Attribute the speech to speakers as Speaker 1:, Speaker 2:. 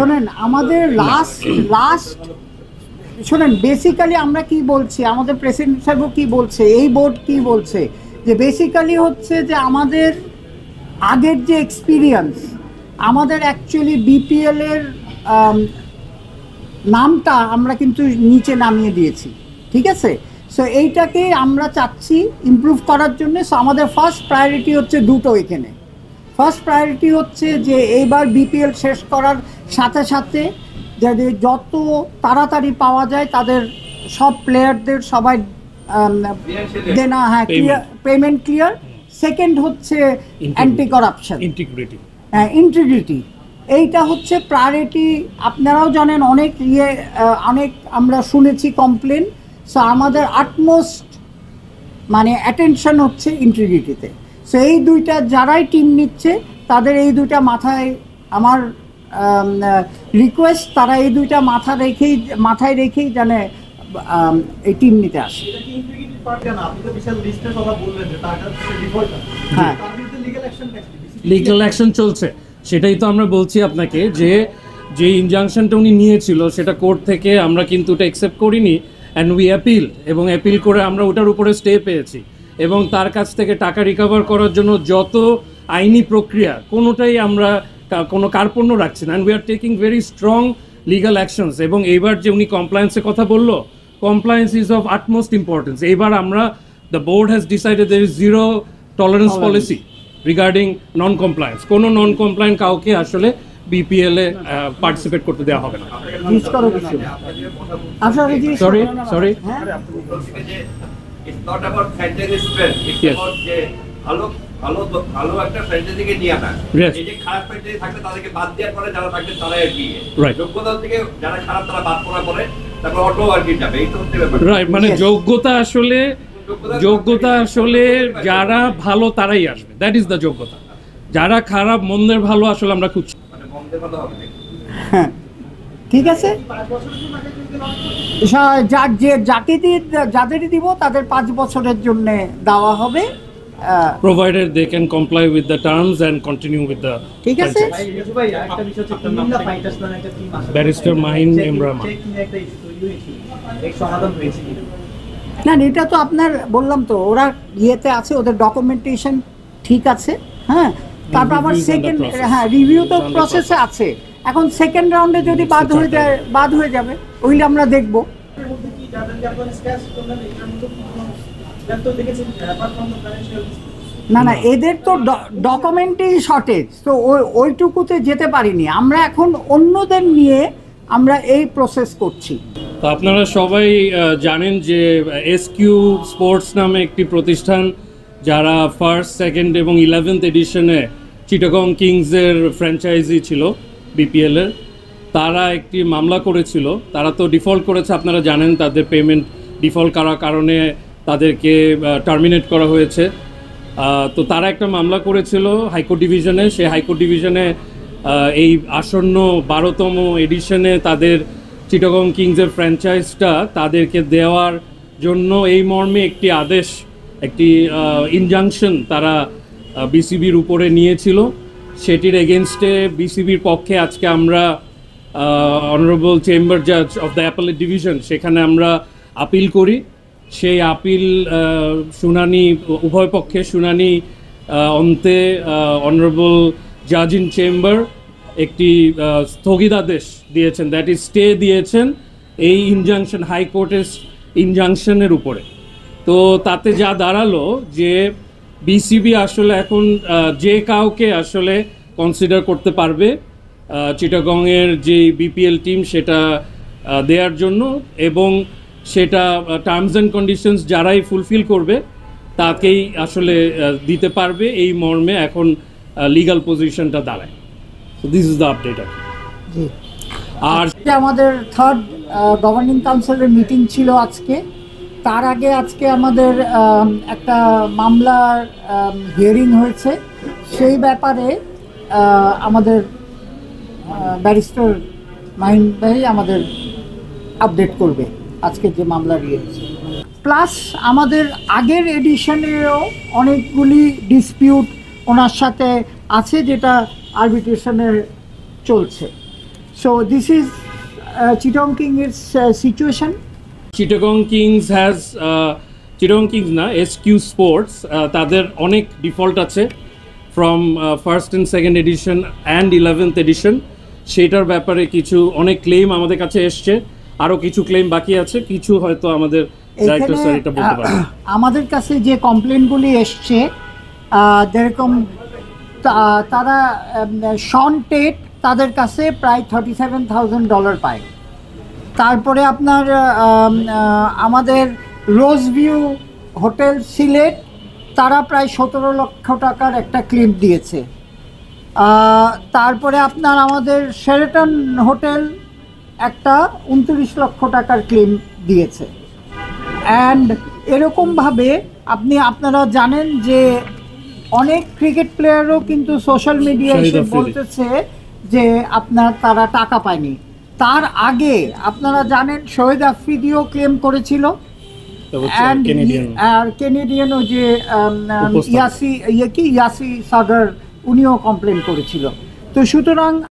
Speaker 1: শোনেন আমাদের লাস্ট শোনেন বেসিক্যালি আমরা কি বলছি, আমাদের প্রেসিডেন্ট সাহেব কি বলছে, এই বোর্ড কি বলছে, যে বেসিক্যালি হচ্ছে যে আমাদের আগের যে এক্সপিরিয়েন্স, আমাদের অ্যাকচুয়ালি বিপিএল এর নামটা আমরা কিন্তু নিচে নামিয়ে দিয়েছি, ঠিক আছে? সো এইটাকে আমরা চাচ্ছি ইমপ্রুভ করার জন্য। সো আমাদের ফার্স্ট প্রায়োরিটি হচ্ছে দুটো এখানে। ফার্স্ট প্রায়োরিটি হচ্ছে যে এইবার বিপিএল শেষ করার সাথে সাথে যাদের যত তাড়াতাড়ি পাওয়া যায় তাদের সব প্লেয়ারদের সবাই দেনা, হ্যাঁ, পেমেন্ট ক্লিয়ার। সেকেন্ড হচ্ছে অ্যান্টি কারাপশন, ইন্টিগ্রিটি, এইটা হচ্ছে প্রায়োরিটি। আপনারাও জানেন অনেক আমরা শুনেছি কমপ্লেন। সো আমাদের আটমোস্ট মানে অ্যাটেনশন হচ্ছে ইন্টিগ্রিটিতে। সো এই দুইটা যারাই টিম নিচ্ছে তাদের এই দুইটা মাথায় আমার রিকোয়েস্ট, তারা এই দুইটা মাথায় রেখেই জানে এই টিম নিতে আসে।
Speaker 2: হ্যাঁ, লিগ্যাল অ্যাকশন চলছে, সেটাই তো আমরা বলছি আপনাকে যে ইনজাংশনটা উনি নিয়েছিল সেটা কোর্ট থেকে আমরা কিন্তু ওটা অ্যাকসেপ্ট করিনি, অ্যান্ড উই অ্যাপিল, এবং অ্যাপিল করে আমরা ওটার উপরে স্টে পেয়েছি, এবং তার কাছ থেকে টাকা রিকভার করার জন্য যত আইনি প্রক্রিয়া কোনোটাই আমরা কোনো কার্পণ্য রাখছি না, and we are taking very strong legal actions. এবং এইবার যে উনি কমপ্লায়েন্সের কথা বললো, compliance is of utmost importance. এইবার আমরা the board has decided there is zero tolerance policy regarding non compliance. কোনো নন কমপ্লায়েন্ট কাউকে আসলে বিপিএল এ পার্টিসিপেট করতে দেওয়া হবে না। Sorry
Speaker 3: It's not about franchise strength. It's about যে ভালো একটা ফ্র্যাঞ্চাইজিকে নিয়ে আনা। এই যে খারাপ ফ্র্যাঞ্চাইজি থাকলে তাদেরকে বাদ দেওয়ার পরে যারা থাকবে তারাই আর কি যোগ্যতা থেকে যারা খারাপ তারা বাদ করার পরে তারপর অটো আর কি যাবে, এই তো হচ্ছে ব্যাপার।
Speaker 2: রাইট, মানে যোগ্যতা আসলে যারা ভালো তারাই আসবে, দ্যাট ইজ দ্য যোগ্যতা। যারা খারাপ মন্দের ভালো আসলে আমরা খুঁজছি,
Speaker 3: মানে মন্দের ভালো হবে।
Speaker 1: হ্যাঁ, ঠিক আছে, যাদেরই দিব তাদের 5 বছরের জন্য দেওয়া হবে,
Speaker 2: provided they can comply with the terms and continue with the
Speaker 1: ঠিক আছে।
Speaker 2: ব্যারিস্টার মাহিন ইমরান,
Speaker 1: না এটা তো আপনার বললাম তো, ওরা ইয়েতে আছে, ওদের ডকুমেন্টেশন ঠিক আছে। হ্যাঁ, তারপর আবার সেকেন্ড, হ্যাঁ, রিভিউ তো প্রসেসে আছে। এখন সেকেন্ড রাউন্ডে যদি বাদ হয়ে যাবে, ওইটা আমরা দেখব। না এদের তো ডকুমেন্টেই শর্টেজ, তো ওইটুকুতে যেতে পারিনি আমরা। এখন অন্যদের নিয়ে আমরা এই প্রসেস করছি।
Speaker 2: তো আপনারা সবাই জানেন যে এসকিউ স্পোর্টস নামে একটি প্রতিষ্ঠান, যারা ফার্স্ট, সেকেন্ড এবং 11th এডিশনে চিটাগং কিংসের ফ্র্যাঞ্চাইজি ছিল বিপিএলের, তারা একটি মামলা করেছিল। তারা তো ডিফল্ট করেছে, আপনারা জানেন, তাদের পেমেন্ট ডিফল্ট করার কারণে তাদেরকে টার্মিনেট করা হয়েছে। তো তারা একটা মামলা করেছিল হাইকোর্ট ডিভিশনে। সেই হাইকোর্ট ডিভিশনে এই আসন্ন 12তম এডিশনে তাদের চিটাগং কিংসের ফ্র্যাঞ্চাইজটা তাদেরকে দেওয়ার জন্য এই মর্মে একটি আদেশ, একটি ইনজাংশন তারা বিসিবির উপরে নিয়েছিল। সেটির এগেনস্টে বিসিবির পক্ষে আজকে আমরা অনারেবল চেম্বার জাজ অফ দ্য অ্যাপেলেট ডিভিশন, সেখানে আমরা আপিল করি। সেই আপিল শুনানি, উভয় পক্ষের শুনানি অন্তে অনারেবল জাজ ইন চেম্বার একটি স্থগিতাদেশ দিয়েছেন, দ্যাট ইজ স্টে দিয়েছেন এই ইনজাংশন, হাইকোর্টের ইনজাংশনের উপরে। তো তাতে যা দাঁড়ালো যে বিসিবি আসলে এখন যে কাউকে আসলে কনসিডার করতে পারবে চিটাগংয়ের যে বিপিএল টিম সেটা দেওয়ার জন্য, এবং সেটা টার্মস অ্যান্ড কন্ডিশনস যারাই ফুলফিল করবে তাকেই আসলে দিতে পারবে, এই মর্মে এখন লিগাল পজিশনটা দাঁড়ায়। So this is the update.
Speaker 1: আর আমাদের থার্ড গভর্নিং কাউন্সিলের মিটিং ছিল আজকে। তার আগে আজকে আমাদের একটা মামলার হিয়ারিং হয়েছে, সেই ব্যাপারে আমাদের ব্যারিস্টার মাহিন ভাই আমাদের আপডেট করবে আজকে যে মামলা রয়েছে। প্লাস আমাদের আগের এডিশনেরও অনেকগুলি ডিসপিউট ওনার সাথে আছে, যেটা আরবিট্রেশনে চলছে। So this is Chittagong Kings' situation.
Speaker 2: Chittagong Kings has Chittagong Kings না SQ স্পোর্টস তাদের অনেক ডিফল্ট আছে from first and second edition and 11th edition, সেটার ব্যাপারে কিছু অনেক ক্লেম আমাদের কাছে এসছে, আরও কিছু ক্লেম বাকি আছে, কিছু হয়তো আমাদের ডাইরেক্টর স্যার এটা বলতে পারেন।
Speaker 1: আমাদের কাছে যে কমপ্লেনগুলি এসছে যেরকম তারা শন টেট তাদের কাছে প্রায় $37,000 পায়। তারপরে আপনার আমাদের রোজ ভিউ হোটেল সিলেট তারা প্রায় 17 লক্ষ টাকার একটা ক্লেম দিয়েছে। তারপরে আপনার আমাদের শেরাটন হোটেল একটা 29 লক্ষ টাকার ক্লেম দিয়েছে। অ্যান্ড এরকমভাবে আপনারা জানেন যে অনেক ক্রিকেট প্লেয়ারও কিন্তু সোশ্যাল মিডিয়ায় এসে বলতেছে যে তারা টাকা পায়নি। তার আগে আপনারা জানেন শহীদ আফ্রিদিও ক্লেম করেছিল, আর কেনেডিয়ানও যে ইয়াসি সাগর উনিও কমপ্লেন করেছিল। তো সুতরাং